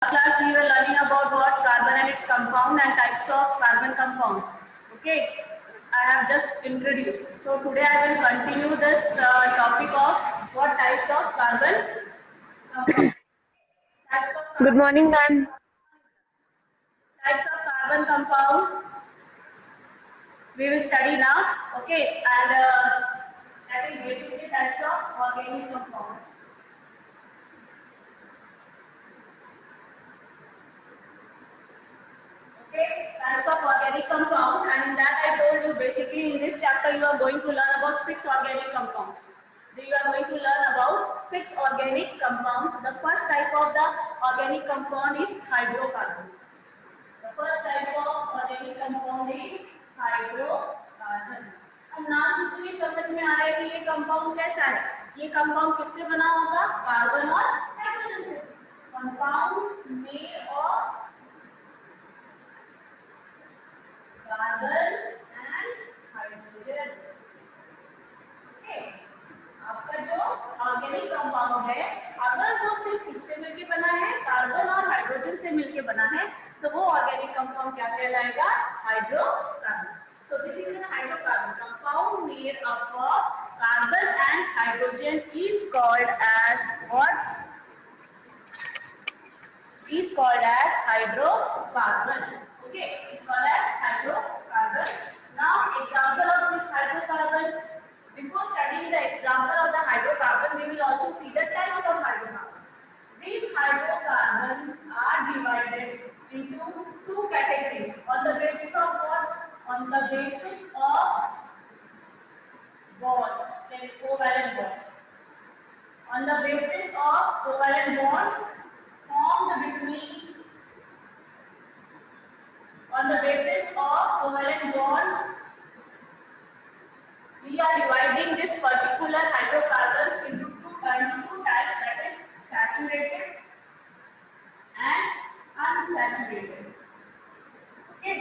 Class we were learning about what carbon and its compound and types of carbon compounds. Okay, I have just introduced. So today I will continue this topic of what types of carbon compound. Good morning, ma'am. Types of carbon compound we will study now. Okay, and that is basically types of organic compound. Okay, types of organic compounds, and in that I told you basically in this chapter you are going to learn about 6 organic compounds. You are going to learn about 6 organic compounds. The first type of the organic compound is hydrocarbons. The first type of organic compound is hydrocarbon. अब नाम से ही समझ में आ रहा है कि ये compound कैसा है. ये कंपाउंड किससे बना होगा? कार्बन और हाइड्रोजन से. Compound made of carbon and hydrogen. Okay, आपका जो ऑर्गेनिक कंपाउंड है अगर वो सिर्फ किससे मिलके बना है? कार्बन और हाइड्रोजन से मिलके बना है तो वो ऑर्गेनिक कंपाउंड क्या कहलाएगा? Hydrocarbon. So this is an hydrocarbon compound made up of carbon and hydrogen is called as what? Is called as hydrocarbon. Okay, it's called as hydrocarbon. Now example of this hydrocarbon. Before studying the example of the hydrocarbon, we will also see the types of hydrocarbon. These hydrocarbons are divided into 2 categories on the basis of what? On the basis of bonds, like covalent bond. On the basis of covalent bond formed between, on the basis of covalent bond, we are dividing this particular hydrocarbons into two types, that is saturated and unsaturated. Okay.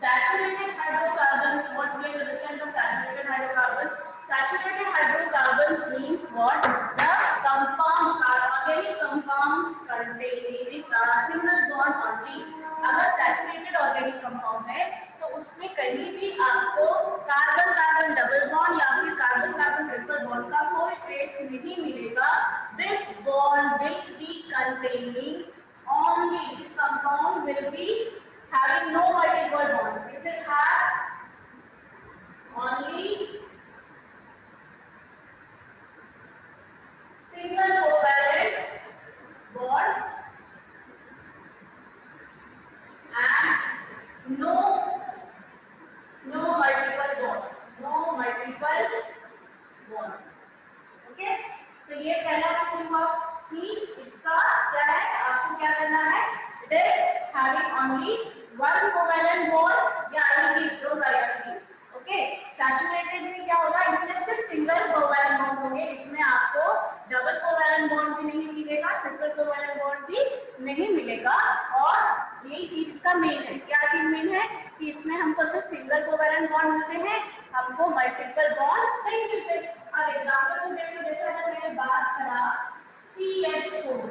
Saturated hydrocarbons, what we understand of saturated hydrocarbon? Saturated hydrocarbons means what? The compounds are organic compounds containing a single bond only. अगर saturated organic compound है तो उसमें कहीं भी आपको carbon carbon double bond या फिर carbon carbon triple bond का कोई ट्रेस नहीं मिलेगा. This bond will be containing only, this compound will be having no multiple bond. It will have only single covalent bond and no multiple bond. No multiple bond. Okay? तो ये पहला चीज हुआ कि इसका क्या है, आपको क्या करना है? It is having only one covalent bond या alkyl. ओके, सैचुरेटेड में क्या होगा? इसमें सिर्फ सिंगल कोवैलेंट बॉन्ड होंगे. इसमें आपको डबल कोवैलेंट बॉन्ड भी नहीं मिलेगा, ट्रिपल कोवैलेंट बॉन्ड भी नहीं मिलेगा. और यही चीज इसका मेन है. क्या चीज मेन है? कि इसमें हमको सिर्फ सिंगल कोवैलेंट बॉन्ड मिलते हैं, हमको मल्टीपल बॉन्ड नहीं मिलते. अब एग्जांपल को देखो, जैसे अगर मैंने बात करा CH4,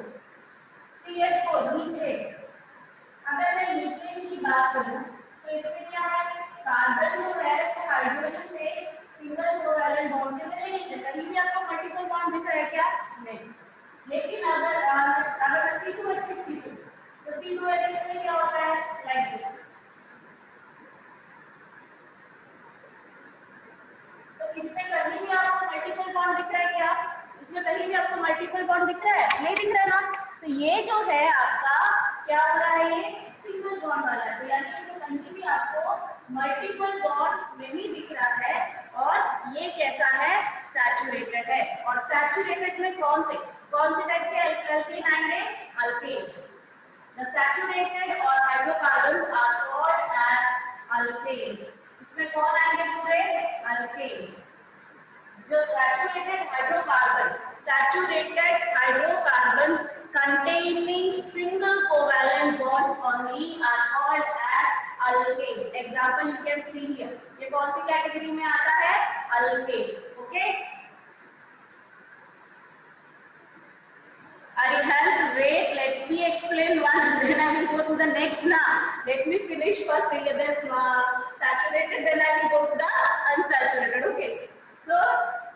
मीथेन. अगर मैं मीथेन की बात करूं तो इसमें क्या है? कार्बन जो है हाइड्रोजन से सिंगल कोवैलेंट बॉन्ड से नहीं है. कहीं भी आपको मल्टीपल बॉन्ड दिख रहा है क्या? नहीं. लेकिन अगर C2H6 तो C2H6 में क्या होता है? Like this. तो इसमें कहीं भी आपको मल्टीपल बॉन्ड दिख रहा है क्या? इसमें कहीं भी आपको मल्टीपल बॉन्ड दिख रहा है? नहीं दिख रहा है ना. तो ये जो है आपका क्या हो रहा है? ये सिंगल बॉन्ड वाला है. तो यानी इसमें कहीं भी आपको मल्टीपल बॉन्ड नहीं दिख रहा है. और ये कैसा है? सैचुरेटेड है. और सैचुरेटेड में कौन से टाइप के एल्केन आएंगे? अल्केन्स. द सैचुरेटेड और hydrocarbons are called as alkanes. इसमें कौन आएंगे? पूरे अल्केन्स. जो saturated hydrocarbons containing single covalent bonds only are called as alkanes. Example you can see here. ये कौन सी कैटेगरी में आता है? alkane. Okay? Arihant, wait, let me explain one, then I will go to the next now. Let me finish first this saturated, then I will go to the unsaturated. Okay. So,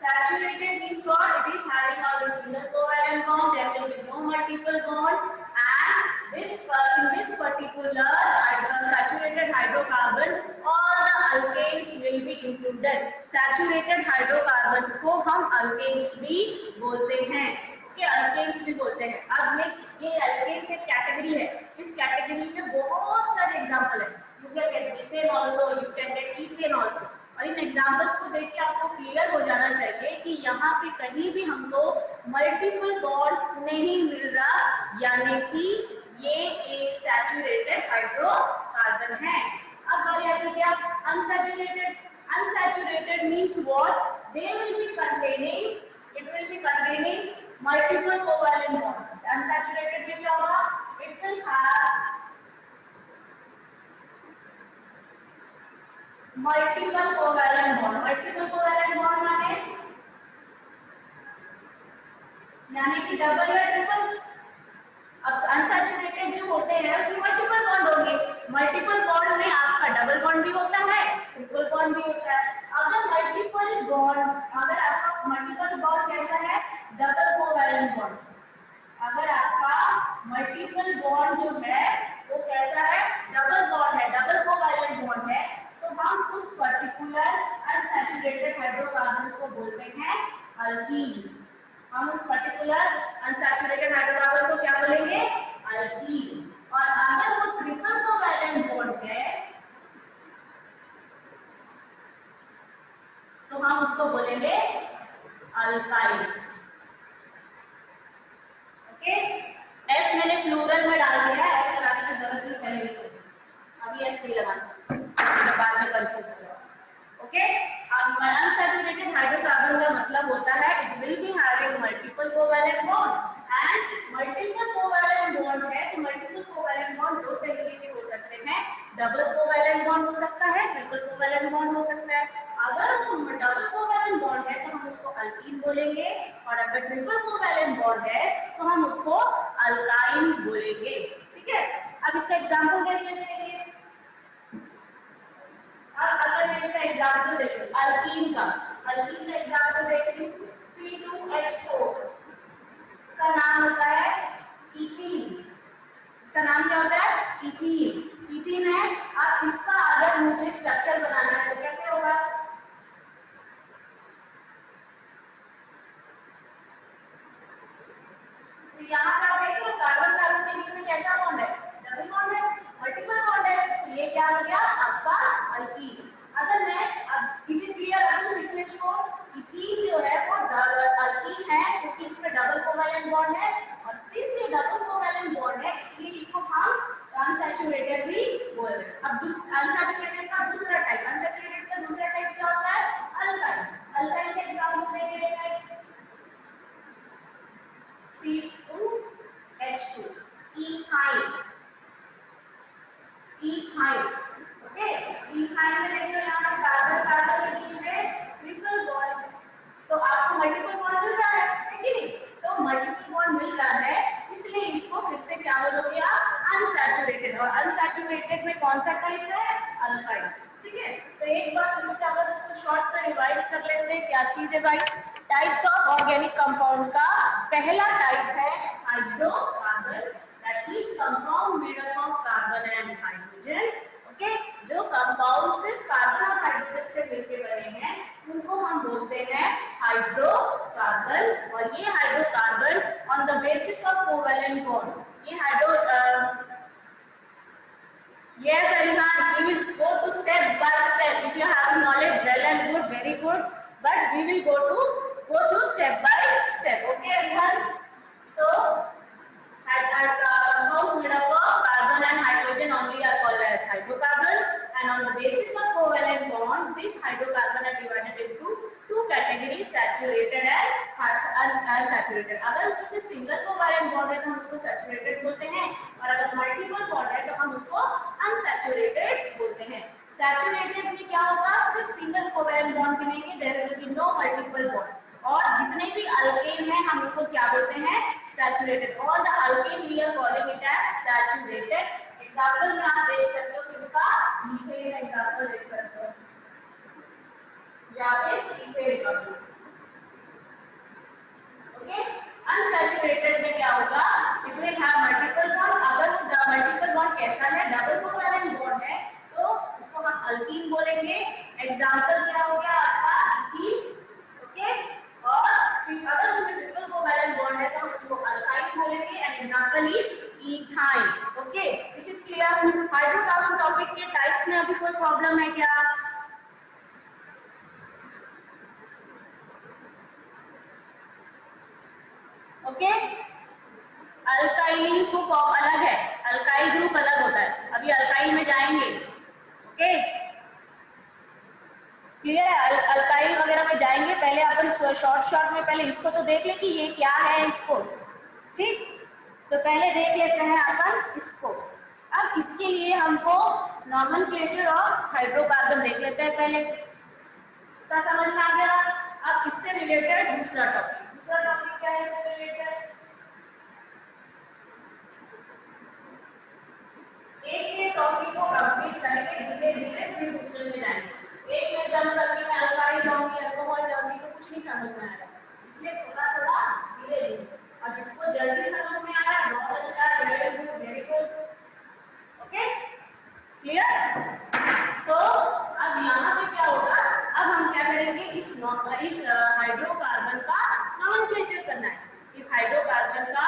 saturated means what? It is having all the single covalent bond, there will be no multiple bond, and this in this particular saturated hydrocarbons, all the alkanes will be included. Saturated hydrocarbons को हम alkanes भी बोलते हैं, के alkanes भी बोलते हैं। अब मैं ये अल्केन्स एक कैटेगरी है, इस कैटेगरी में बहुत सारे एग्जांपल है। You can get methane also, you can get ethane also. और इन एग्जांपल्स को देख के आपको क्लियर हो जाना चाहिए कि यहाँ पे कहीं भी हमको मल्टीपल बॉन्ड नहीं मिल रहा, यानी कि ये एक सैचुरेटेड हाइड्रोकार्बन है। अब बारी आती है क्या? Unsaturated. Unsaturated means what? They will be containing, it will be containing multiple covalent bonds. Unsaturated में क्या होगा? It will have multiple covalent bond. Multiple covalent bond माने यानी कि डबल या ट्रिपल। अब अनसैचुरेटेड जो होते हैं उसमें मल्टीपल बॉन्ड होंगे। मल्टीपल बॉन्ड में आपका डबल बॉन्ड भी होता है, ट्रिपल बॉन्ड भी होता है। अगर मल्टीपल बॉन्ड, अगर आपका मल्टीपल बॉन्ड कैसा है? Double covalent bond. अगर आपका मल्टीपल बॉन्ड जो है वो कैसा है? डबल बॉन्ड है, डबल कोवैलेंट बॉन्ड है, तो हम उस पर्टिकुलर अनसैचुरेटेड हाइड्रोकार्बन्स को बोलते हैं अल्कीन्स। हम उस पर्टिकुलर अनसैचुरेटेड हाइड्रोकार्बन को क्या बोलेंगे? अल्कीन। और अगर वो ट्रिपल कोवैलेंट बॉन्ड है तो हम उसको बोलेंगे अल्काइल्स। ओके, एस मैंने प्लूरल में डाल दिया है, एस लगाने की जरूरत नहीं पहले, अभी एस नहीं लगाना, बाद में कंफ्यूज हो जाओ। ओके, अनसैचुरेटेड हाइड्रोकार्बन का मतलब होता है it will be having multiple covalent bond, and multiple covalent bond है तो मल्टीपल कोवैलेंट बॉन्ड दो तरीके के हो सकते हैं। डबल कोवैलेंट बॉन्ड हो सकता है, ट्रिपल कोवैलेंट बॉन्ड हो सकता है। अगर वो डबल कोवैलेंट बॉन्ड है तो हम उसको अल्कीन बोलेंगे, और अगर ट्रिपल कोवैलेंट बॉन्ड है तो हम उसको अल्काइन बोलेंगे। ठीक है, अब इसका एग्जांपल देख लेते हैं। अब अगर मैं इसका एग्जांपल देखूं अल्कीन का एग्जांपल देखूं C2H4, इसका नाम होता है इथीन। इसका नाम क्या होता है? इथीन। इथीन है। अब इसका अगर मुझे स्ट्रक्चर बनाना है तो कैसे होगा? तो यहाँ पे आप देखिए कार्बन कार्बन के बीच में कैसा बॉन्ड है? डबल बॉन्ड है, मल्टीपल बॉन्ड है, तो ये क्या हो गया? आपका अल्कीन। अगर मैं अब इसी क्लियर रखूं सीक्वेंस को, इथीन जो है वो अल्कीन है क्योंकि इसमें डबल कोवैलेंट बॉन्ड है, और सिंस ये डबल कोवैलेंट बॉन्ड है इसलिए इसको हम अनसैचुरेटेड भी बोल रहे हैं। अब अनसैचुरेटेड का दूसरा टाइप क्या होता है? अल्काइन। अल्काइन के एग्जांपल देखिए C2H2, इथाइल। ओके, इथाइल में देखो यहाँ कार्बन कार्बन के बीच में ट्रिपल बॉन्ड, तो आपको मल्टीपल बॉन्ड मिल रहा है कि नहीं? तो मल्टीपल बॉन्ड मिल रहा है इसलिए इसको फिर से क्या बोलोगे आप? अनसैचुरेटेड। और अनसैचुरेटेड में कौन सा टाइप है? अल्काइन। ठीक है, तो एक बार फिर से अगर इसको शॉर्ट में रिवाइज कर लेते हैं, क्या चीज है भाई? टाइप्स ऑफ ऑर्गेनिक कंपाउंड का पहला टाइप है hydrocarbon, that is compound made up of carbon and hydrogen. Okay, जो कंपाउंड सिर्फ कार्बन और हाइड्रोजन से मिलकर बने हैं उनको हम बोलते हैं हाइड्रोकार्बन। और ये hydrocarbon on the basis of covalent bond, ये yes Arihan, we will go to step by step. If you have knowledge, well and good, very good, but we will go through step by step. Okay Arihan, so compounds made up of carbon and hydrogen only are called as hydrocarbon, and on the basis of covalent bond these hydrocarbon are divided into two categories, saturated and unsaturated. अगर उसमें से single covalent bond है तो हम उसको saturated बोलते हैं, और अगर मल्टीपल बॉन्ड है तो हम उसको अनसैचुरेटेड बोलते हैं। सैचुरेटेड में क्या होगा? सिर्फ सिंगल कोवैलेंट बॉन्ड मिलेंगे, there will be no multiple bond, और जितने भी अल्केन हैं हम उनको क्या बोलते हैं? Saturated. All the alkane we are calling it as saturated. Example में आप देख सकते हो किसका, मीथेन का एग्जांपल देख सकते हो, यहाँ पे मीथेन का। ओके, अनसैचुरेटेड में क्या होगा, it will have multiple bond. अगर मल्टीपल बॉन्ड कैसा है, डबल कोवैलेंट बॉन्ड है, तो उसको हम अल्कीन बोलेंगे। एग्जांपल क्या हो गया आपका, इथीन। ओके, और फिर अगर उसमें ट्रिपल कोवैलेंट बॉन्ड है तो हम उसको अल्काइल बोलेंगे। And example is ethyne. Okay, this is clear. Hydrocarbon topic के टाइप्स में अभी कोई प्रॉब्लम है क्या? ओके, अल्काइलिन ग्रुप अलग है, अल्काइल ग्रुप अलग होता है, अभी अल्काइल में जाएंगे। ओके, क्लियर है? अल्काइल वगैरह में जाएंगे, पहले अपन शॉर्ट में पहले इसको तो देख ले कि ये क्या है इसको। ठीक, तो पहले देख लेते हैं अपन इसको। अब इसके लिए हमको नॉमेनक्लेचर और हाइड्रोकार्बन देख लेते हैं पहले, तो समझ में आ गया। अब इससे रिलेटेड दूसरा टॉपिक क्या है इससे रिलेटेड, एक टॉपिक को कंप्लीट करेंगे धीरे धीरे, फिर दूसरे में जाएंगे। एक में जब तक मैं अल्काइल जाऊंगी, अल्कोहल जाऊंगी तो कुछ नहीं समझ में आएगा, इसलिए थोड़ा थोड़ा धीरे धीरे। और जिसको जल्दी समझ में आ रहा है बहुत अच्छा, वेरी गुड। Okay, clear? तो अब यहाँ पे क्या होगा, अब हम क्या करेंगे, इस हाइड्रोकार्बन का नॉमेनक्लेचर करना है। इस हाइड्रोकार्बन का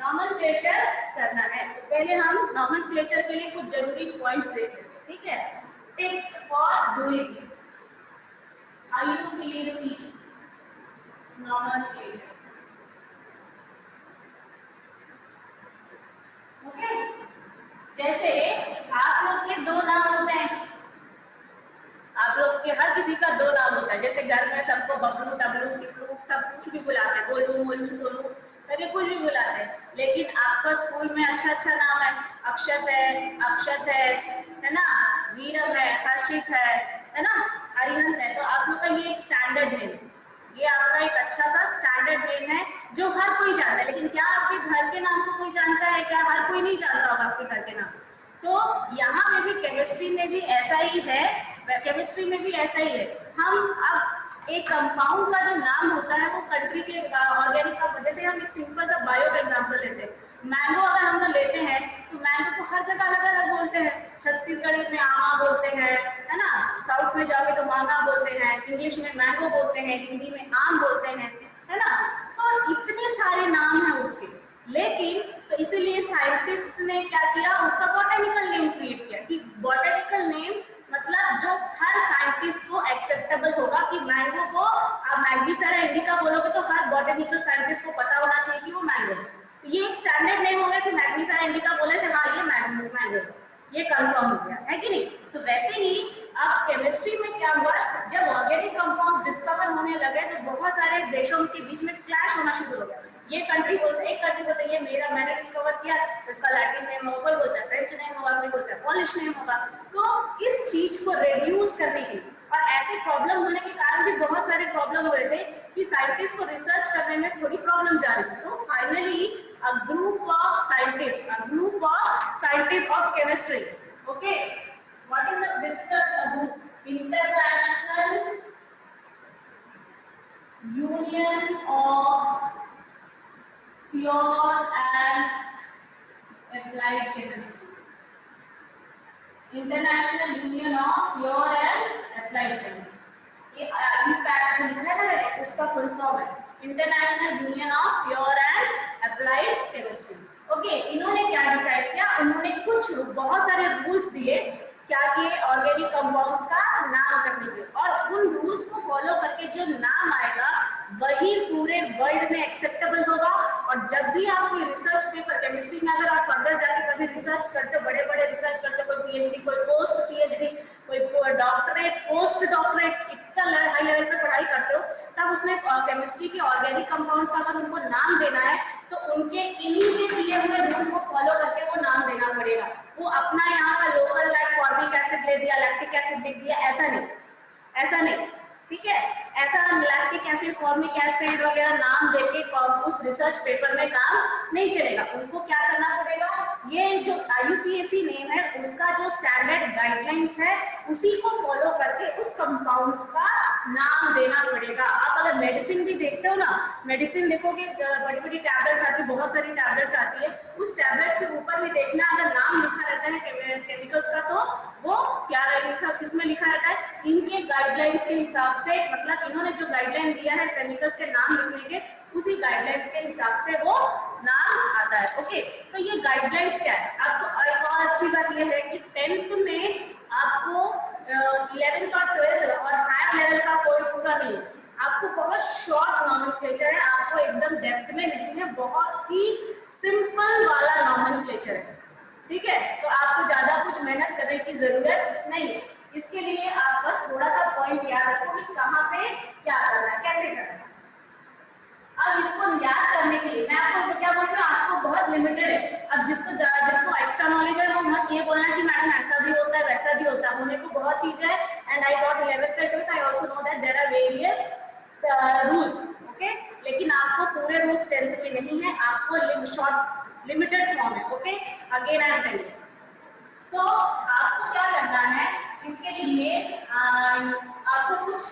नॉमेनक्लेचर करना है। तो पहले हम नॉमेनक्लेचर के लिए कुछ जरूरी पॉइंट्स देख लेते हैं, ठीक है? Tips for doing IUPAC nomenclature. Okay, जैसे आप लोग के दो नाम होते हैं, आप लोग के हर किसी का दो नाम होता है। जैसे घर में सबको बबलू, डबलू, टिकलू सब कुछ भी बुलाते हैं, गोलू, मोलू, सोनू करके कुछ भी बुलाते हैं। लेकिन आपका स्कूल में अच्छा नाम है, अक्षत है ना, वीरम है, हर्षित है ना, अरिहंत है। तो आप लोग का ये एक स्टैंडर्ड नेम है, ये आपका एक अच्छा सा स्टैंडर्ड नेम है जो हर कोई जानता है। लेकिन क्या आपके घर के नाम को कोई जानता है क्या? हर कोई नहीं जानता होगा आपके घर के नाम। तो यहाँ पे भी केमिस्ट्री में भी ऐसा ही है, केमिस्ट्री में भी ऐसा ही है। हम अब एक कंपाउंड का जो नाम होता है वो कंट्री के ऑर्गेनिक का, जैसे हम एक सिंपल सा बायो का एग्जांपल लेते हैं, मैंगो अगर हम लोग लेते हैं तो मैंगो को हर जगह अलग अलग बोलते हैं। छत्तीसगढ़ी में आमा बोलते हैं, है ना, साउथ में जाके तो मांगा बोलते हैं, इंग्लिश में मैंगो बोलते हैं, हिंदी में आम बोलते हैं, है ना। सो इतने सारे नाम हैं उसके, लेकिन तो इसीलिए साइंटिस्ट ने क्या किया, उसका बॉटनिकल नेम क्रिएट किया कि बॉटनिकल नेम मतलब जो हर साइंटिस्ट को एक्सेप्टेबल होगा कि मैंगो को आप मैंगीफेरा इंडिका बोलोगे तो हर बॉटनिकल साइंटिस्ट को पता होना चाहिए कि वो मैंगो है। तो ये एक स्टैंडर्ड नेम हो गया कि मैंगीफेरा इंडिका बोले थे, हाँ ये मैंगो, ये कंफर्म हो गया है कि नहीं। तो वैसे ही अब केमिस्ट्री में क्या हुआ, जब ऑर्गेनिक कंपाउंड्स डिस्कवर होने लगे तो बहुत सारे देशों के बीच में क्लैश होना शुरू हो गया। ये कंट्री बोलते, एक कंट्री बोलते ये मैंने डिस्कवर किया, इसका लैटिन नेम होगा, कोई बोलता है फ्रेंच नेम होगा, कोई बोलता है पॉलिश नेम होगा। तो इस चीज को रिड्यूस करने के लिए, और ऐसे प्रॉब्लम होने के कारण भी बहुत सारे प्रॉब्लम हो रहे थे कि साइंटिस्ट को रिसर्च करने में थोड़ी प्रॉब्लम जा रही थी। तो finally a group of scientists of chemistry, okay, what is the group? International Union of Pure and Applied Chemistry. International Union of Pure and Applied Chemistry. ये IUPAC जो लिखा है ना, उसका फुल फॉर्म है international union of pure and applied chemistry. Okay, इन्होंने क्या decide किया, उन्होंने कुछ बहुत सारे रूल्स दिए क्या किए ऑर्गेनिक कंपाउंड्स का नाम रखने के, और उन रूल्स को फॉलो करके जो नाम आएगा वही पूरे वर्ल्ड में एक्सेप्टेबल होगा। और जब भी आप कोई रिसर्च पेपर केमिस्ट्री में अगर आप अंदर जाके कभी रिसर्च करते हो, बड़े बड़े रिसर्च करते हो, कोई PhD, कोई पोस्ट PhD, कोई डॉक्टरेट, पोस्ट डॉक्टरेट, इतना हाई लेवल पे पढ़ाई करते हो, तब उसमें केमिस्ट्री के ऑर्गेनिक कंपाउंड्स का अगर उनको नाम देना है तो उनके इन्हीं के दिए हुए रूल को फॉलो करके वो नाम देना पड़ेगा। वो अपना यहाँ का लोकल लाइक फॉर्मिक एसिड ले दिया, लैक्टिक एसिड लिख दिया, ऐसा नहीं, ठीक है। ऐसा लैक्टिक एसिड, फॉर्मिक एसिड वगैरह नाम देके उस रिसर्च पेपर में काम नहीं चलेगा। उनको क्या करना पड़ेगा, ये जो IUPAC नेम है उसका जो स्टैंडर्ड गाइडलाइंस है उसी को फॉलो करके उस कंपाउंड्स का नाम देना पड़ेगा। आप अगर मेडिसिन भी देखते हो ना, मेडिसिन देखोगे बड़ी बड़ी टैबलेट्स आती है, बहुत सारी टैबलेट्स आती है, उस टैबलेट्स के ऊपर भी देखना अगर नाम लिखा रहता है केमिकल्स का तो वो क्या लिखा, किसमें लिखा रहता है, इनके गाइडलाइंस के हिसाब से, मतलब इन्होंने जो गाइडलाइन दिया है केमिकल्स के नाम लिखने के, उसी गाइडलाइंस के हिसाब से वो नाम आता है। ओके, तो ये गाइडलाइंस क्या है, आपको एक और अच्छी बात ये है कि 10th में आपको 11th और 12th और हायर लेवल का कोई पूरा नहीं है, आपको बहुत शॉर्ट नॉमेनक्लेचर है, आपको एकदम डेप्थ में नहीं है, बहुत ही सिंपल वाला नॉमेनक्लेचर है। ठीक है, तो आपको ज्यादा कुछ मेहनत करने की जरूरत नहीं है। इसके लिए आप बस थोड़ा सा पॉइंट याद रखो कि कहाँ पे क्या करना है, कैसे करना है। अब इसको याद करने के लिए मैं आपको क्या बोल रहा हूँ, आपको बहुत लिमिटेड है। अब जिसको एक्स्ट्रा नॉलेज है वो मत ये बोलना कि मैडम ऐसा भी होता है वैसा भी होता है, होने को बहुत चीज है। And I got 11th and 12th, I also know that there are various rules. Okay, लेकिन आपको पूरे रूल्स 10th में नहीं है, आपको शॉर्ट लिमिटेड फॉर्म है। Okay, again I am telling. So आपको क्या करना है, इसके लिए आपको कुछ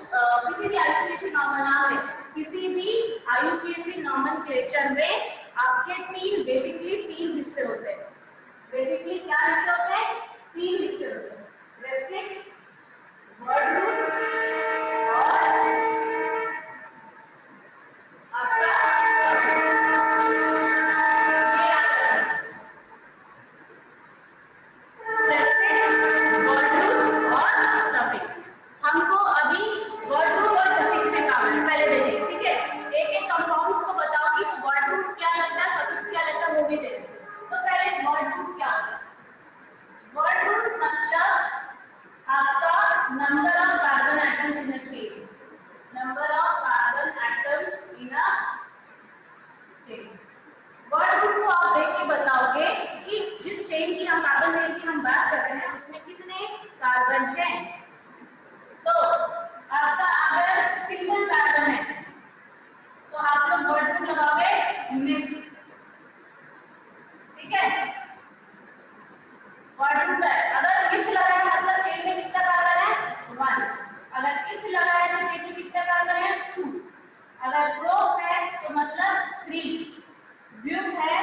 किसी भी IUPAC नॉमेनक्लेचर में आपके बेसिकली तीन हिस्से होते हैं। बेसिकली क्या हिस्से होते हैं, तीन हिस्से होते हैं, रेफ्लेक्स, वर्ड रूट और हमको अभी वर्ड रूट और सफिक्स से काम है, पहले देखिए। ठीक है, एक एक कंपाउंड्स को बताओ कि वर्ड रूट क्या लगता है, सफिक्स क्या लगता है, वो भी देखिए। तो पहले वर्ड रूट क्या होता है, वर्ड रूट मतलब आपका number of carbon atoms in a chain, number of carbon atoms in a chain. Word root को आप देख के बताओगे कि जिस चेन की हम कार्बन चेन की हम बात कर रहे हैं उसमें कितने कार्बन हैं। तो आपका अगर सिंगल कार्बन है तो आप लोग वर्ड रूट लगाओगे निक। ठीक है, वर्ड रूट है, अगर इथ लगाया मतलब चेन में कितना कार्बन है 1, अगर इथ लगाया तो चेन में कितना कार्बन है 2, अगर प्रो है तो मतलब 3, ब्यूट है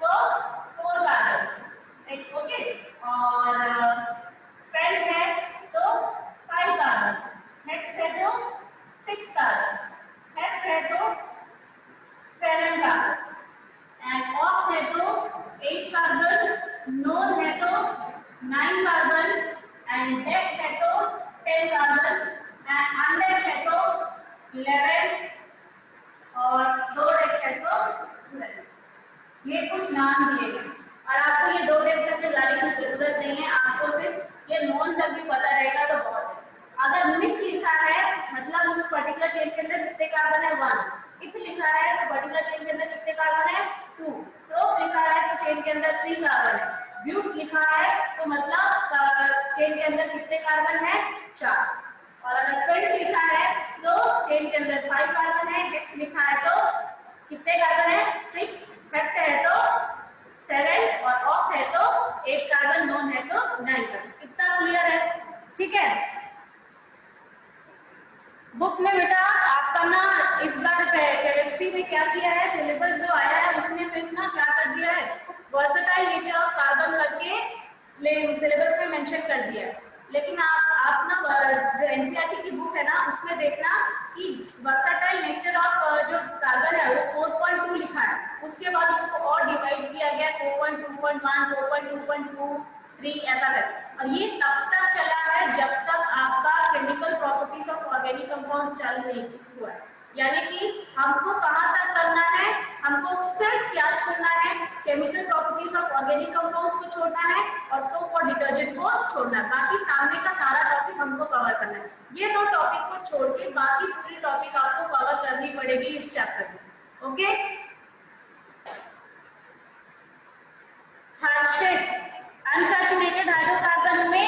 तो 4 कार्बन। एक ओके, और पेंट है तो 5 कार्बन, हेक्स है तो 6 कार्बन, हेक्स है तो 7 कार्बन, एंड ऑफ है तो 8 कार्बन, नोन है तो 9 कार्बन, एंड डेक है तो 10 कार्बन, एंड अनडेक है तो 11, और दो डेक है तो 12। ये कुछ नाम दिए गए और आपको ये दो डेक तक जाने की जरूरत नहीं है, आपको सिर्फ ये नोन तक भी पता रहेगा तो बहुत है। अगर निक लिखा है मतलब उस पर्टिकुलर चेन के अंदर कितने कार्बन है 1, इथ लिखा है तो पर्टिकुलर चेन के अंदर कितने कार्बन है 2, प्रोप लिखा है तो चेन के अंदर 3 कार्बन है, ब्यूट लिखा है तो मतलब चेन के अंदर कितने कार्बन है 4, और अगर पेंट लिखा है तो चेन के अंदर 5 कार्बन है, हेक्स लिखा है तो कितने कार्बन है 6, हेक्ट है तो 7, और ऑफ है तो 8 कार्बन, नॉन है तो 9 कार्बन। कितना क्लियर है? ठीक है, बुक में बेटा आपका ना इस बार केमिस्ट्री में क्या किया है, सिलेबस जो आया है उसमें सिर्फ ना क्या कर दिया है, वर्सेटाइल नेचर ऑफ कार्बन करके सिलेबस में मेंशन कर दिया है। लेकिन आप ना जो एनसीईआरटी की बुक है ना उसमें देखना कि वर्सेटाइल नेचर ऑफ जो कार्बन है वो 4.2 लिखा है, उसके बाद उसको और डिवाइड किया गया 4.2.1, 4.2.23 ऐसा है। और ये तब तक चला है जब तक आपका chemical properties of organic compounds चालू नहीं हुआ है। यानी कि हमको कहां तक करना है, हमको सिर्फ क्या छोड़ना है, chemical properties of organic compounds को छोड़ना है और सोप और डिटर्जेंट को छोड़ना है, बाकी सामने का सारा टॉपिक हमको कवर करना है। ये दो टॉपिक को छोड़ के बाकी पूरी टॉपिक आपको कवर करनी पड़ेगी इस चैप्टर में। ओके, हर्षित अनसैचुरेटेड हाइड्रोकार्बन में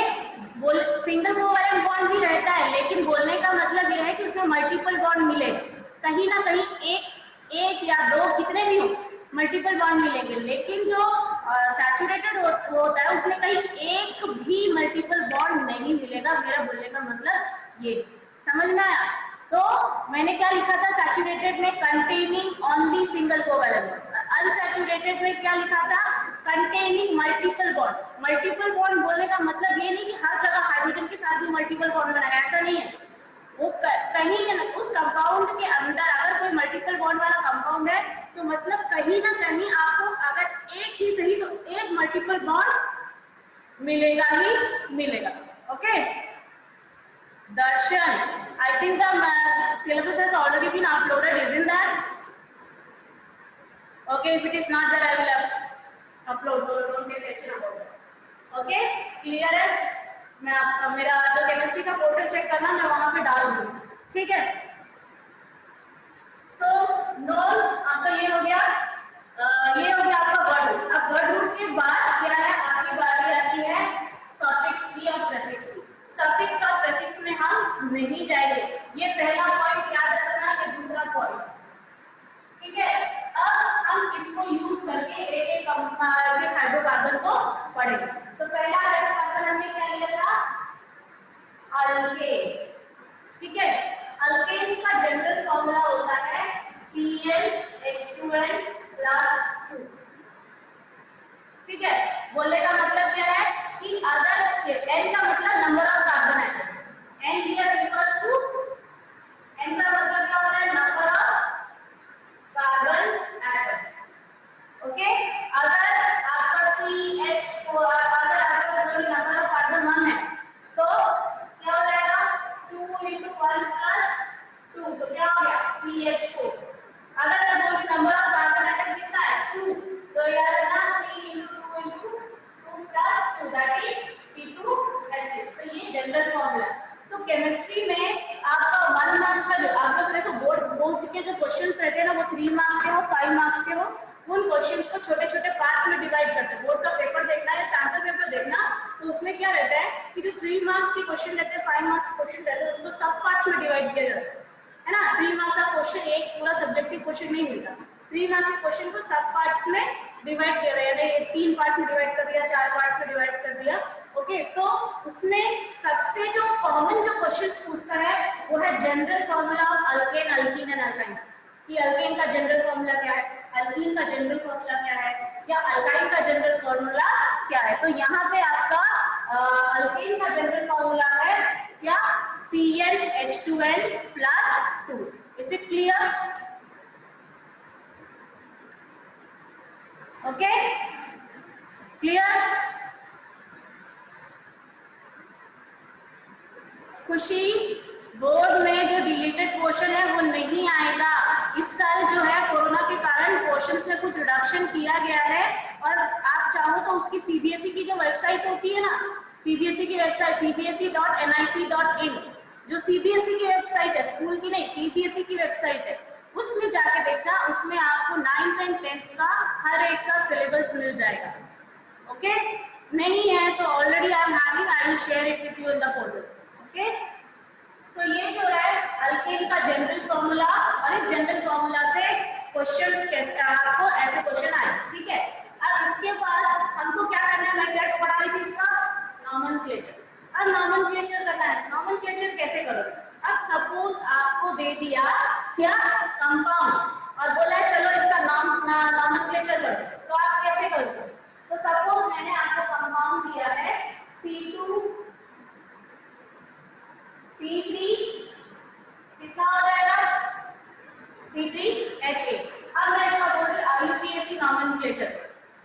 बोल सिंगल कोवैलेंट बॉन्ड भी रहता है, लेकिन बोलने का मतलब यह है कि उसमें मल्टीपल बॉन्ड मिले, कहीं ना कहीं एक या दो कितने भी हो मल्टीपल बॉन्ड मिलेंगे, लेकिन जो सैचुरेटेड होता है उसमें कहीं एक भी मल्टीपल बॉन्ड नहीं मिलेगा। मेरा बोलने का मतलब ये समझ में आया? तो मैंने क्या लिखा था सैचुरेटेड में, containing only single covalent bond. Unsaturated में क्या लिखा था, containing multiple bond. Multiple bond बोलने का मतलब ये नहीं कि हर जगह हाइड्रोजन के साथ भी मल्टीपल बॉन्ड बनाएगा, ऐसा नहीं है। वो कहीं उस कंपाउंड के अंदर अगर कोई मल्टीपल बॉन्ड वाला कंपाउंड है तो मतलब कहीं ना कहीं आपको अगर एक ही सही तो एक मल्टीपल बॉन्ड मिलेगा ही मिलेगा। Okay Darshan, I think the syllabus has already been uploaded, isn't that? Okay, if it is not there, I will upload. Don't get tension about it. Okay, clear है? मैं आपका मेरा जो केमिस्ट्री का portal check करना मैं वहां पे डाल दूंगी, ठीक है? सो नॉन आपका ये हो गया, ये हो गया आपका वर्ड रूट। अब वर्ड रूट के बाद क्या है, आपकी बारी आती है सफिक्स की और प्रीफिक्स की। सफिक्स और प्रीफिक्स में हम नहीं जाएंगे, ये पहला पॉइंट याद रखना, ये दूसरा पॉइंट, ठीक है? अब हम इसको यूज करके एक एक हाइड्रोकार्बन को पढ़ेंगे। तो पहला हाइड्रोकार्बन हमने क्या लिया था, अल्केन, ठीक है? अल्केन्स का जनरल फॉर्मूला होता है CnH2n + 2, ठीक है? बोलने का मतलब क्या है कि अगर n का मतलब number of carbon atoms, n here equals to, n का मतलब क्या होता है, number of carbon atom. Okay, अगर आपका CH4 अगर आपका नंबर ऑफ कार्बन 1 है तो क्या हो जाएगा 2 × 1 + 2, तो क्या हो गया CH4। अगर मैं बोलूं नंबर ऑफ कार्बन एटम कितना है 2, तो याद रखना C × 2 × 2 + 2 दैट इज C2H6। तो ये जनरल फॉर्मूला। तो केमिस्ट्री में आपका 1 मार्क्स का जो आप लोग देखो बोर्ड के जो क्वेश्चंस रहते हैं ना, वो 3 मार्क्स के हो 5 मार्क्स के हो, उन क्वेश्चंस को छोटे छोटे पार्ट्स में डिवाइड करते हैं। बोर्ड का पेपर देखना है, सैंपल पेपर देखना, तो उसमें क्या रहता है कि जो 3 मार्क्स के क्वेश्चन रहते हैं, 5 मार्क्स के क्वेश्चन रहते हैं, उनको सब पार्ट्स में डिवाइड किया जाता है ना। 3 मार्क्स का क्वेश्चन एक पूरा सब्जेक्टिव क्वेश्चन नहीं मिलता, 3 मार्क्स के क्वेश्चन को सब पार्ट्स में डिवाइड किया गया है, 3 पार्ट्स में डिवाइड कर दिया, 4 पार्ट्स में डिवाइड कर दिया। ओके, तो उसमें सबसे जो कॉमन जो क्वेश्चंस पूछता है वो है general formula of alkane, alkyne and alkyne. कि अल्केन का जनरल फॉर्मूला क्या है, अल्कीन का जनरल फॉर्मूला क्या है, या अल्काइन का जनरल फॉर्मूला क्या है। तो यहाँ पे आपका अल्केन का जनरल फॉर्मूला है क्या, CnH2n + 2। Is it clear? Okay, clear? खुशी, बोर्ड में जो डिलीटेड पोर्शन है वो नहीं आएगा। इस साल जो है कोरोना के कारण पोर्शंस में कुछ रिडक्शन किया गया है, और आप चाहो तो उसकी CBSE की जो वेबसाइट होती है ना, CBSE की वेबसाइट cbse.nic.in, जो CBSE की वेबसाइट है, स्कूल की नहीं CBSE की वेबसाइट है, उसमें जाके देखना, उसमें आपको 9th एंड 10th का हर एक का सिलेबस मिल जाएगा। ओके, नहीं है तो already I will share it with you in the portal. Okay, तो ये जो है अल्केन का जनरल फॉर्मूला, और इस जनरल फॉर्मूला से क्वेश्चंस कैसे आपको ऐसे क्वेश्चन आए, ठीक है? अब इसके बाद हमको क्या करना है, मैं क्या पढ़ा रही थी, इसका नॉमेनक्लेचर। अब नॉमेनक्लेचर करना है। नॉमेनक्लेचर कैसे करोगे? अब सपोज आपको दे दिया क्या, कंपाउंड, और बोला चलो इसका नॉमेनक्लेचर करो, तो आप कैसे करोगे? तो सपोज मैंने आपको कंपाउंड दिया है C2 C3, कितना हो जाएगा C3H8। अब मैं इसका बोल रही IUPAC नॉमेनक्लेचर।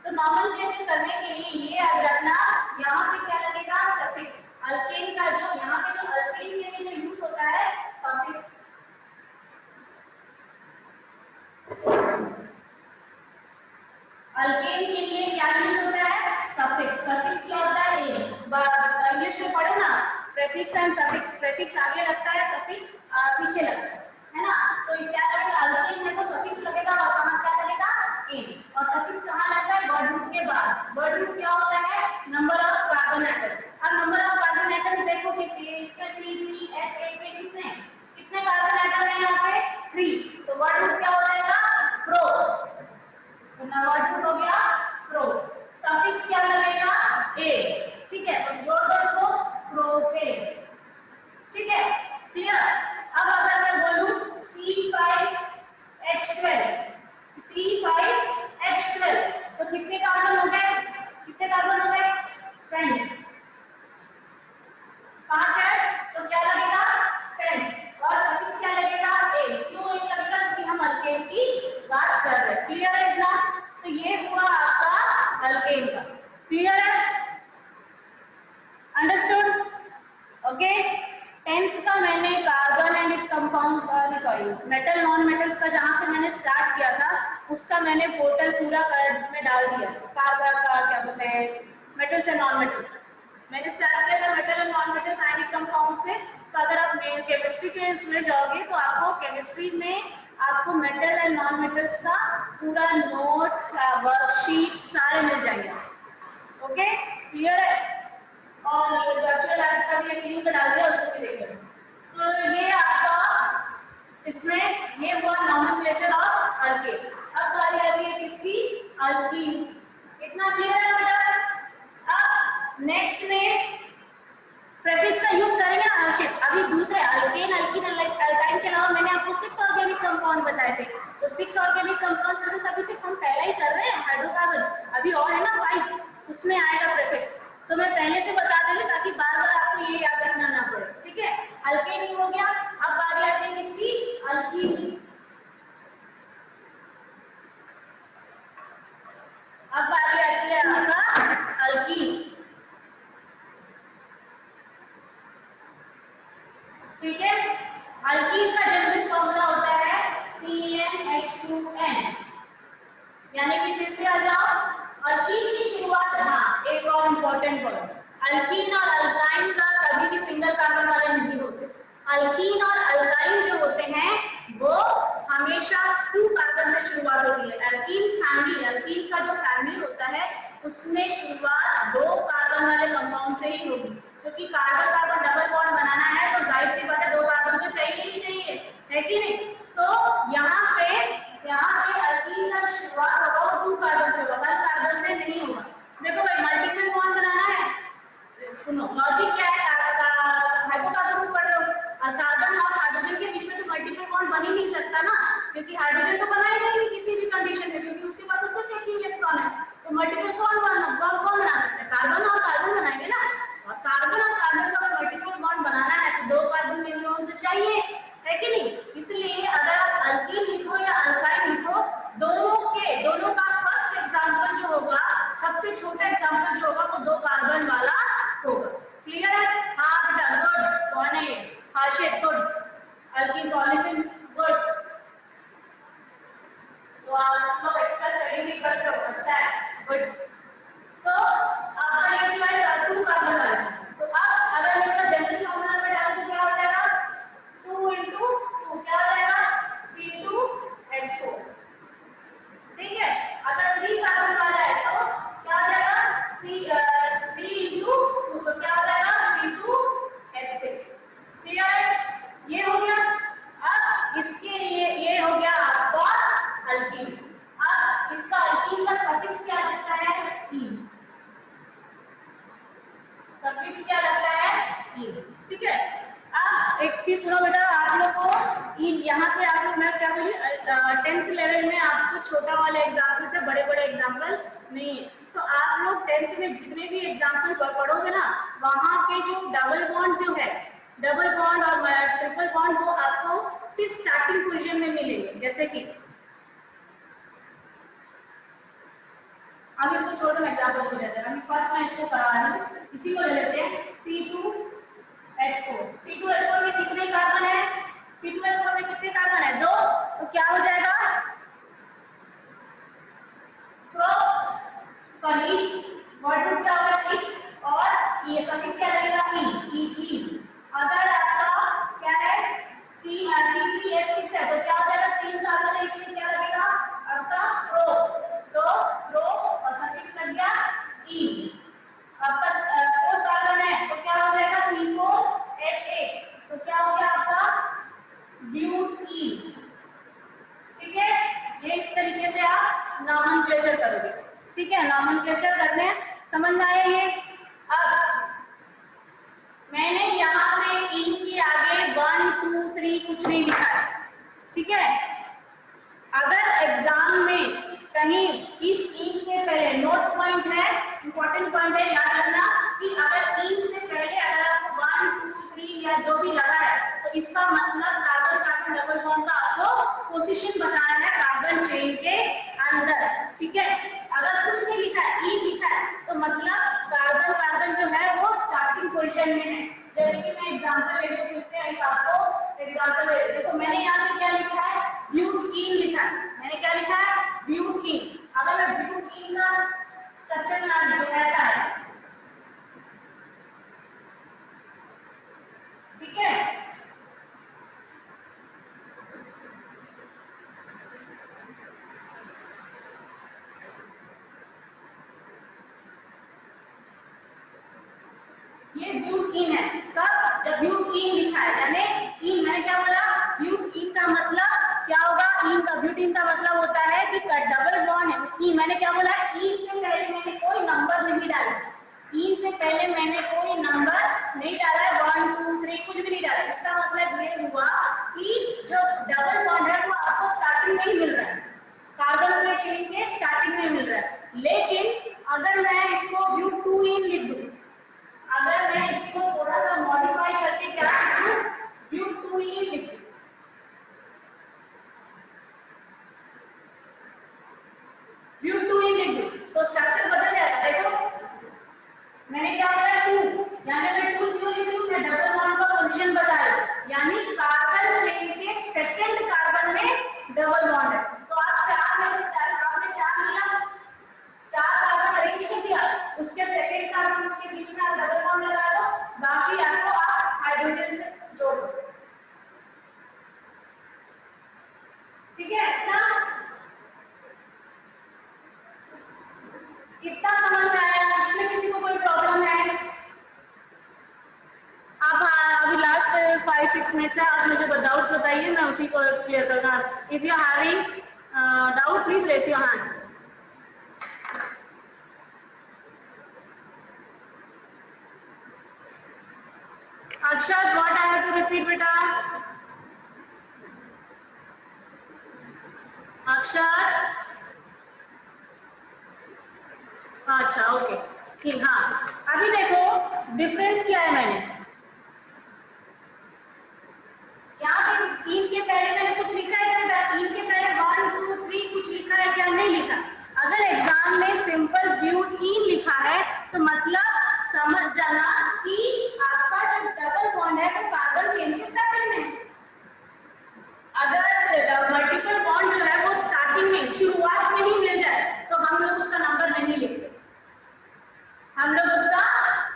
तो नॉमेनक्लेचर करने के लिए ये याद रखना, यहाँ पे क्या लगेगा, सफिक्स। अल्केन का जो यहाँ पे जो अल्केन के लिए जो यूज होता है सफिक्स, अल्केन के लिए क्या यूज होता है, सफिक्स। सफिक्स क्या होता है, इंग्लिश में पढ़े ना, प्रीफिक्स एंड सफिक्स। प्रीफिक्स आगे लगता है, सफिक्स पीछे लगता है ना। तो क्या लगेगा, अल्केन में तो सफिक्स लगेगा, और कहाँ क्या लगेगा, ए, और सफिक्स कहाँ लगता है, वर्ड रूट के बाद। वर्ड रूट क्या होता है, नंबर ऑफ कार्बन एटम। अब नंबर ऑफ कार्बन एटम देखिए इसका CPH8 पे कितने कितने कार्बन एटम है यहाँ पे 3, तो वर्ड रूट क्या हो जाएगा प्रो, तो ना वर्ड रूट हो गया प्रो, सफिक्स क्या लगेगा ए, ठीक है, और जोड़ दो इसको प्रोपेन, ठीक है क्लियर। अब अगर मैं बोलूं C5H12 तो कितने कार्बन हो गए, कितने कार्बन हो गए 10, 5 है तो क्या लगेगा 10, और सफिक्स क्या लगेगा ए, क्यों ए लगेगा क्योंकि हम अल्केन की बात कर रहे हैं, क्लियर है इतना। तो ये हुआ आपका अल्केन का, क्लियर है, अंडरस्टूड, ओके। 10th का मैंने carbon and its compound sorry metal non metals का जहां से मैंने स्टार्ट किया था उसका मैंने पोर्टल पूरा कर में डाल दिया, कार्बन का क्या बोलते हैं मेटल्स एंड नॉन मेटल्स, मैंने स्टार्ट किया था metal and non metals ionic compound से। तो अगर आप केमिस्ट्री के इसमें जाओगे तो आपको केमिस्ट्री में आपको मेटल एंड नॉन मेटल्स का पूरा नोट्स वर्कशीट सारे मिल जाएंगे, ओके क्लियर है। और वर्चुअल लैब का भी एक लिंक डाल दिया उसको भी देख लेना। तो ये आपका इसमें ये हुआ नॉमेनक्लेचर ऑफ अल्केन। अब बारी आती है किसकी अल्कीन्स, इतना क्लियर है बेटा। अब नेक्स्ट में प्रीफिक्स का यूज करेंगे हर्षित, अभी दूसरे अल्केन अल्कीन अल्काइन के अलावा मैंने आपको 6 ऑर्गेनिक कंपाउंड बताए थे, तो 6 ऑर्गेनिक कंपाउंड में से अभी सिर्फ हम पहला ही कर रहे हैं हाइड्रोकार्बन, अभी और है ना 5, उसमें आएगा प्रीफिक्स, तो मैं पहले से बता दूंगी ताकि बार-बार आपको ये याद रखना ना पड़े, ठीक है। अल्केन हो गया, अब बारी आती है किसकी अल्कीन, अब बारी आती है आपका अल्कीन, ठीक है। अल्कीन का जनरल फॉर्मूला होता है CnH2n, यानी कि फिर से आ जाओ अल्कीन की शुरुआत, हाँ एक और इम्पोर्टेंट वर्ड, अल्कीन और अल्काइन का कभी भी सिंगल कार्बन वाले नहीं होते, अल्कीन और अल्काइन जो होते हैं वो हमेशा 2 कार्बन से शुरुआत होती है। अल्कीन फैमिली, अल्कीन का जो फैमिली होता है उसमें शुरुआत 2 कार्बन वाले कंपाउंड से ही होगी, क्योंकि कार्बन कार्बन डबल बॉन्ड बनाना है तो जाहिर सी बात है 2 कार्बन तो चाहिए ही चाहिए, है कि नहीं। सो यहाँ पे अल्कीन का जो शुरुआत होगा वो 2 कार्बन से होगा, 1 कार्बन से नहीं होगा। देखो भाई मल्टीपल बॉन्ड बनाना है, सुनो लॉजिक क्या है, हाइड्रोकार्बन से पढ़ रहे हो, कार्बन और हाइड्रोजन के बीच में तो मल्टीपल बॉन्ड बन ही नहीं सकता ना, क्योंकि हाइड्रोजन तो बनाएगा ही नहीं किसी भी कंडीशन में, क्योंकि उसके पास तो सिर्फ एक ही इलेक्ट्रॉन है, तो मल्टीपल बॉन्ड कौन बना सकता है, कार्बन और कार्बन बनाएंगे ना, और कार्बन और कार्बन का अगर मल्टीपल बॉन्ड बनाना है तो 2 कार्बन मिनिमम तो चाहिए, है कि नहीं। इसलिए अगर आप अल्कीन लिखो या अल्काइन लिखो, दोनों का फर्स्ट एग्जांपल जो होगा, सबसे छोटा एग्जांपल जो होगा वो 2 कार्बन वाला होगा, क्लियर है। हाँ बेटा गुड, कौन है ये हर्षित, गुड, अल्कीन्स ऑलिफिन्स गुड, तो आप लोग एक्स्ट्रा स्टडी भी करते हो, अच्छा है गुड। सो आपका ये जो है 2 कार्बन वाला, तो अब अगर मैं इसका जनरल फॉर्मूला में डालूं तो क्या हो जाएगा 2 into 2 क्या हो जाएगा C2H4, ठीक है। अगर 3 कार्बन वाला है तो क्या हो जाएगा 3 into 2 तो क्या हो जाएगा C2H6, क्लियर है, ये हो गया। अब इसके लिए ये हो गया आपका अल्कीन। अब इसका अल्कीन का सफिक्स क्या लगता है ईन, सफिक्स क्या लगता है ईन, ठीक है। अब एक चीज सुनो बेटा, आप लोग को यहाँ पे आप लोग मैं क्या बोली 10th लेवल में आपको छोटा वाले एग्जाम्पल से बड़े बड़े एग्जाम्पल नहीं है, तो आप लोग 10th में जितने भी एग्जाम्पल पढ़ोगे ना वहां पे जो डबल बॉन्ड जो है, डबल बॉन्ड और ट्रिपल बॉन्ड वो आपको सिर्फ स्टार्टिंग पोजीशन में मिलेंगे, जैसे कि अब इसको छोड़ दो, एग्जाम्पल को लेते हैं, फर्स्ट मैं इसको करा रही हूँ, इसी को ले लेते हैं C2H4, C2H4 में कितने कार्बन है, C2H4 में कितने कार्बन है 2, तो क्या हो जाएगा सॉरी वर्ड क्या होगा और ये सफिक्स क्या लगेगा ई, अगर आपका क्या है C3H6 है तो क्या हो जाएगा 3 कार्बन है इसमें क्या लगेगा आपका प्रो, तो प्रो और सफिक्स लग गया ई, आपका 4 कार्बन है तो क्या हो जाएगा C4 नॉमेनक्लेचर करोगे, ठीक है, नॉमेनक्लेचर करने समझ में आया ये। अब मैंने यहाँ पे इन के आगे 1 2 3 कुछ नहीं लिखा है, ठीक है। अगर एग्जाम में कहीं इस इन से पहले नोट पॉइंट है, इंपॉर्टेंट पॉइंट है, याद रखना कि अगर इन से पहले अगर आपको 1 2 3 या जो भी लगा है तो इसका मतलब कार्बन कार्बन डबल बॉन्ड का आपको पोजीशन बताना है कार्बन चेन के अंदर, ठीक है। अगर कुछ नहीं लिखा है, ई लिखा है, तो मतलब कार्बन कार्बन जो है वो स्टार्टिंग पोजीशन में है। जैसे कि मैं एग्जांपल ले रही हूं, फिर से आपको एग्जांपल ले रही हूं। तो मैंने यहाँ पे क्या लिखा है, ब्यूटीन लिखा है। मैंने क्या लिखा है, ब्यूटीन। अगर मैं ब्यूटीन का स्ट्रक्चर बना दूं तो ऐसा है, ठीक है। ये ब्यूटीन है। कब, जब ब्यूटीन लिखा है, यानी इन, मैंने क्या बोला, ब्यूटीन का मतलब क्या होगा, इन का, ब्यूटीन का मतलब होता है कि डबल बॉन्ड है। ई मैंने क्या बोला, ई से पहले मैंने कोई नंबर नहीं डाला, ई से पहले मैंने कोई नंबर नहीं डाला है, 1 2 3 कुछ भी नहीं डाला। इसका मतलब ये हुआ कि जो डबल बॉन्ड है वो आपको स्टार्टिंग में ही मिल रहा है, कार्बन के चेन के स्टार्टिंग में मिल रहा है। लेकिन अगर मैं इसको ब्यूटीन लिख दूं, अगर मैं इसको थोड़ा सा मॉडिफाई करके क्या लिखूं, ब्यूटीन लिख दूं, ब्यूटीन लिख दूं, तो स्ट्रक्चर बदल जाएगा। देखो मैंने क्या बोला, 2, यानी मैं 2 क्यों लिख रही हूं, मैं डबल बॉन्ड का पोजीशन बता रही हूं, यानी कार्बन चेन के सेकंड कार्बन में डबल बॉन्ड है। तो आप 4 में से आपने 4 लिया, 4 कार्बन अरेंज कर दिया, उसके सेकंड कार्बन के बीच में आप डबल बॉन्ड लगा दो, बाकी आपको आप हाइड्रोजन से जोड़ दो, ठीक है। इतना समझ में आया, इसमें किसी को कोई प्रॉब्लम है? आप अभी लास्ट 5-6 मिनट्स है, आप मुझे डाउट्स बताइए, मैं उसी को क्लियर करूंगा। If you are having doubt please raise your hand. Akshat, what I have to repeat बेटा? अक्षत, अच्छा ओके ठीक। हाँ अभी देखो डिफरेंस क्या है, मैंने यहाँ पे 3 के पहले मैंने कुछ लिखा है क्या, 3 के पहले 1 2 3 कुछ लिखा है क्या, नहीं लिखा। अगर एग्जाम में सिंपल ब्यूटीन लिखा है तो मतलब समझ जाना कि आपका जो डबल बॉन्ड है वो कार्बन चेन के स्टार्टिंग में है। अगर मल्टीपल बॉन्ड जो है वो स्टार्टिंग में, शुरुआत में ही मिल जाए तो हम लोग उसका नंबर नहीं लिखते, हम लोग उसका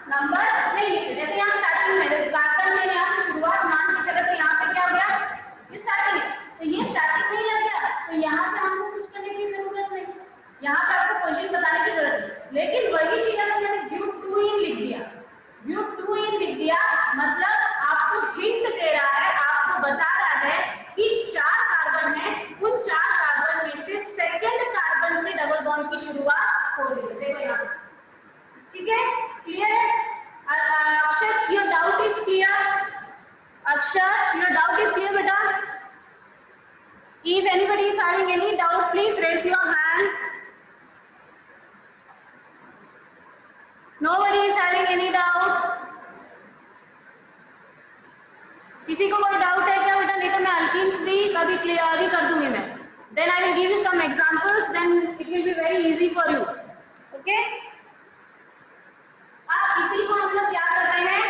नंबर नहीं लिखते। जैसे यहाँ स्टार्टिंग में कार्बन चेन यहाँ से शुरुआत मान के चले, तो यहाँ पे क्या हो गया, ये स्टार्टिंग है, तो ये स्टार्टिंग में ही लग गया, तो यहाँ से हमको कुछ करने की जरूरत नहीं, यहाँ पे आपको पोजीशन बताने की जरूरत नहीं। लेकिन वही चीज अगर मैंने ब्यूटीन लिख दिया, ब्यूटीन लिख दिया मतलब आपको हिंट दे रहा है, आपको बता रहा है कि 4 कार्बन है, उन 4 कार्बन में से सेकंड कार्बन से डबल बॉन्ड की शुरुआत हो रही है। देखो यहाँ से, ठीक है, क्लियर है? अक्षर, योर डाउट इज क्लियर? अक्षर, योर डाउट इज क्लियर बेटा? If anybody is having any doubt, please raise your hand. Nobody is having any doubt. किसी को कोई डाउट है क्या बेटा? नहीं तो मैं अल्कीन्स भी कभी क्लियर भी कर दूंगी मैं। Then I will give you some examples. Then it will be very easy for you. Okay? अब इसी को हम लोग क्या कर रहे हैं?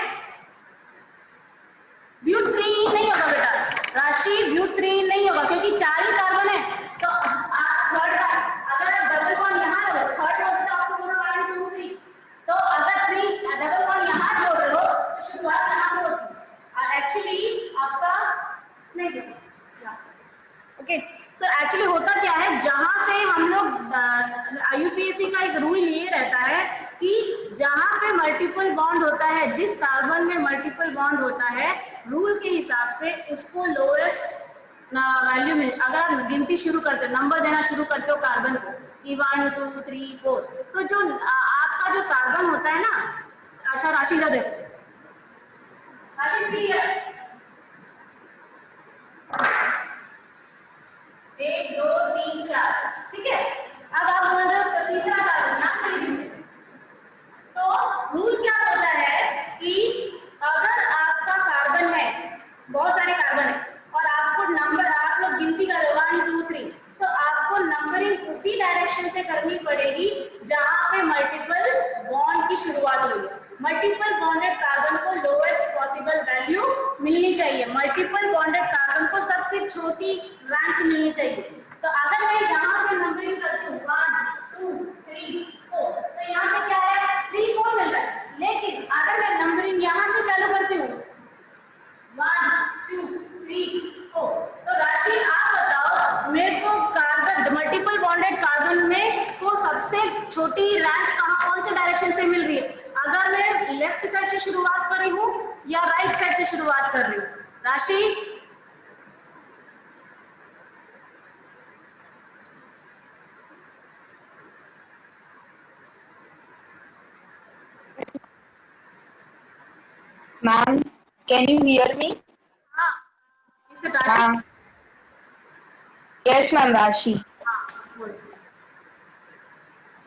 ब्यूटीन नहीं होगा बेटा, राशि ब्यूटीन नहीं होगा क्योंकि 4 ही कार्बन है। तो आप थर्ड, अगर डबल बॉन्ड यहाँ लगा, थर्ड होगा तो आपको बोलो 1 2 3, तो अगर 3 डबल बॉन्ड यहाँ जोड़ रहे हो तो शुरुआत यहाँ पे होती है। एक्चुअली आपका नहीं, ओके, तो एक्चुअली होता क्या है, जहां से हम लोग यूपीएससी का एक रूल ये रहता है कि जहां पे मल्टीपल बॉन्ड होता है, जिस कार्बन में मल्टीपल बॉन्ड होता है, रूल के हिसाब से उसको लोएस्ट वैल्यू में, अगर आप गिनती शुरू करते हो, नंबर देना शुरू करते हो कार्बन को, कि 1 2 3 4। तो जो आपका जो कार्बन होता है ना, अच्छा राशि का देखो, राशि सी है 1 2 3 4, ठीक है। अब आप बोल रहे हो तीसरा कार्बन यहाँ से लिखेंगे। तो रूल क्या होता है कि अगर आपका कार्बन है, बहुत सारे कार्बन है, और आपको नंबर, आप लोग गिनती करो 1 2 3, तो आपको नंबरिंग उसी डायरेक्शन से करनी पड़ेगी जहां पे मल्टीपल बॉन्ड की शुरुआत हुई है। मल्टीपल बॉन्डेड कार्बन को लोएस्ट पॉसिबल वैल्यू मिलनी चाहिए, मल्टीपल बॉन्डेड कार्बन को सबसे छोटी रैंक मिलनी चाहिए। तो अगर मैं यहाँ से नंबरिंग करती हूँ 1 2 3 4, तो यहाँ पे क्या है 3 4 मिल रहा है। लेकिन अगर मैं नंबरिंग यहाँ से चालू करती हूँ 1 2 3 4, तो राशि आप बताओ मेरे को कार्बन, मल्टीपल बॉन्डेड कार्बन में को सबसे छोटी रैंक कहाँ, कौन से डायरेक्शन से मिल रही है? अगर मैं लेफ्ट साइड से शुरुआत कर रही हूँ या राइट साइड से शुरुआत कर रही हूँ? राशि Ma'am, can you hear me? हाँ, इससे राशि Ma'am. Yes, ma'am, Rashi. हाँ बोलो।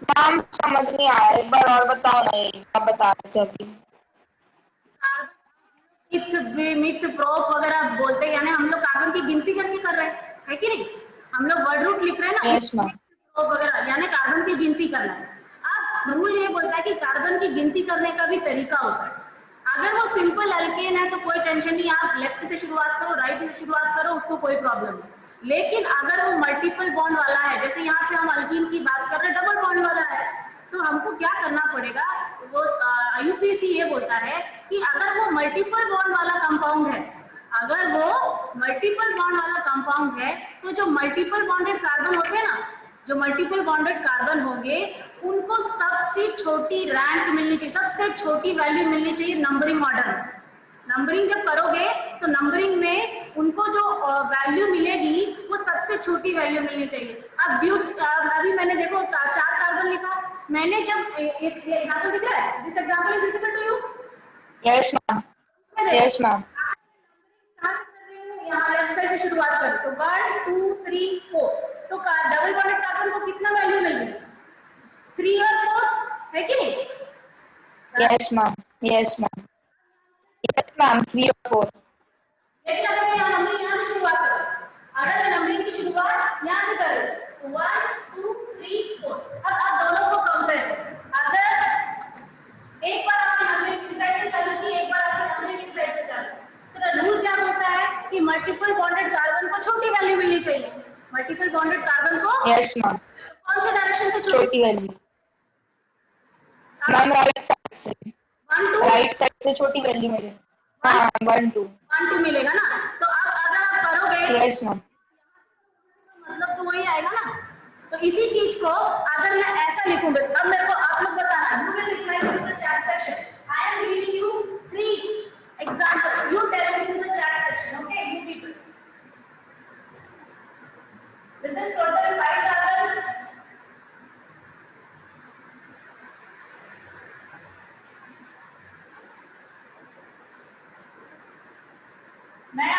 मैम समझ नहीं आया, एक बार और बताओ ना, ये आप बता रहे थे अभी। मिथ मिथ प्रोप वगैरह बोलते हैं, यानी हम लोग कार्बन की गिनती करके कर रहे हैं, है कि नहीं? हम लोग वर्ड रूट लिख रहे हैं ना, यस मैम। प्रोप वगैरह, यानी कार्बन की गिनती करना है। अब रूल ये बोलता है कि कार्बन की गिनती करने का भी तरीका होता है। अगर वो सिंपल अल्केन है तो कोई टेंशन नहीं, आप लेफ्ट से शुरुआत करो, राइट से शुरुआत करो, उसको कोई प्रॉब्लम नहीं। लेकिन अगर वो मल्टीपल बॉन्ड वाला है, जैसे यहाँ पे हम अल्कीन की बात कर रहे हैं, डबल बॉन्ड वाला है, तो हमको क्या करना पड़ेगा? वो यूपीएससी ये बोलता है कि अगर वो मल्टीपल बॉन्ड वाला कंपाउंड है, अगर वो मल्टीपल बॉन्ड वाला कंपाउंड है, तो जो मल्टीपल बॉन्डेड कार्बन होते हैं ना, जो मल्टीपल बॉन्डेड कार्बन होंगे, उनको सबसे छोटी रैंक मिलनी चाहिए, सबसे छोटी वैल्यू मिलनी चाहिए नंबरिंग ऑर्डर में। नंबरिंग जब करोगे तो नंबरिंग में उनको जो वैल्यू मिलेगी वो सबसे छोटी वैल्यू मिलनी चाहिए। अब ब्यूट, अभी मैंने देखो 4 कार्बन लिखा, मैंने जब एक एग्जांपल दिख रहा है, this example is visible to you? Yes ma'am. Yes ma'am. कहाँ से कर रही हूँ? यहाँ लेफ्ट साइड से शुरुआत कर, तो 1 2 3 4, तो डबल बॉन्डेड कार्बन को कितना वैल्यू मिल रही है? 3 और 4, है कि नहीं? Yes ma'am. Yes ma'am. Yes ma'am, 3 और 4। लेकिन अगर मैं यहाँ नंबरिंग यहाँ से शुरुआत करूँ, अगर मैं नंबरिंग की शुरुआत यहाँ से करूँ 1 2 3 4, अब आप दोनों को कंपेयर करो। अगर एक बार आपने नंबरिंग इस साइड से चालू की, एक बार आपने नंबरिंग इस साइड से चालू की, तो रूल क्या बोलता है कि मल्टीपल बॉन्डेड कार्बन को छोटी वैल्यू मिलनी चाहिए। मल्टीपल बॉन्डेड कार्बन को यस मैम, कौन से डायरेक्शन से छोटी? छोटी वैल्यू। मैम राइट साइड से। 1 2 राइट साइड से छोटी वैल्यू मिले। हाँ 1 2। 1 2 मिलेगा ना? तो अब अगर आप करोगे यस मैम। मतलब तो वही आएगा ना। तो इसी चीज को अगर मैं ऐसा लिखूंगा, अब मेरे को आप लोग बताना, you will reply to the chat section. I am giving you 3 examples, you tell me to the chat section, okay you people. This is total 5 carbon, मैं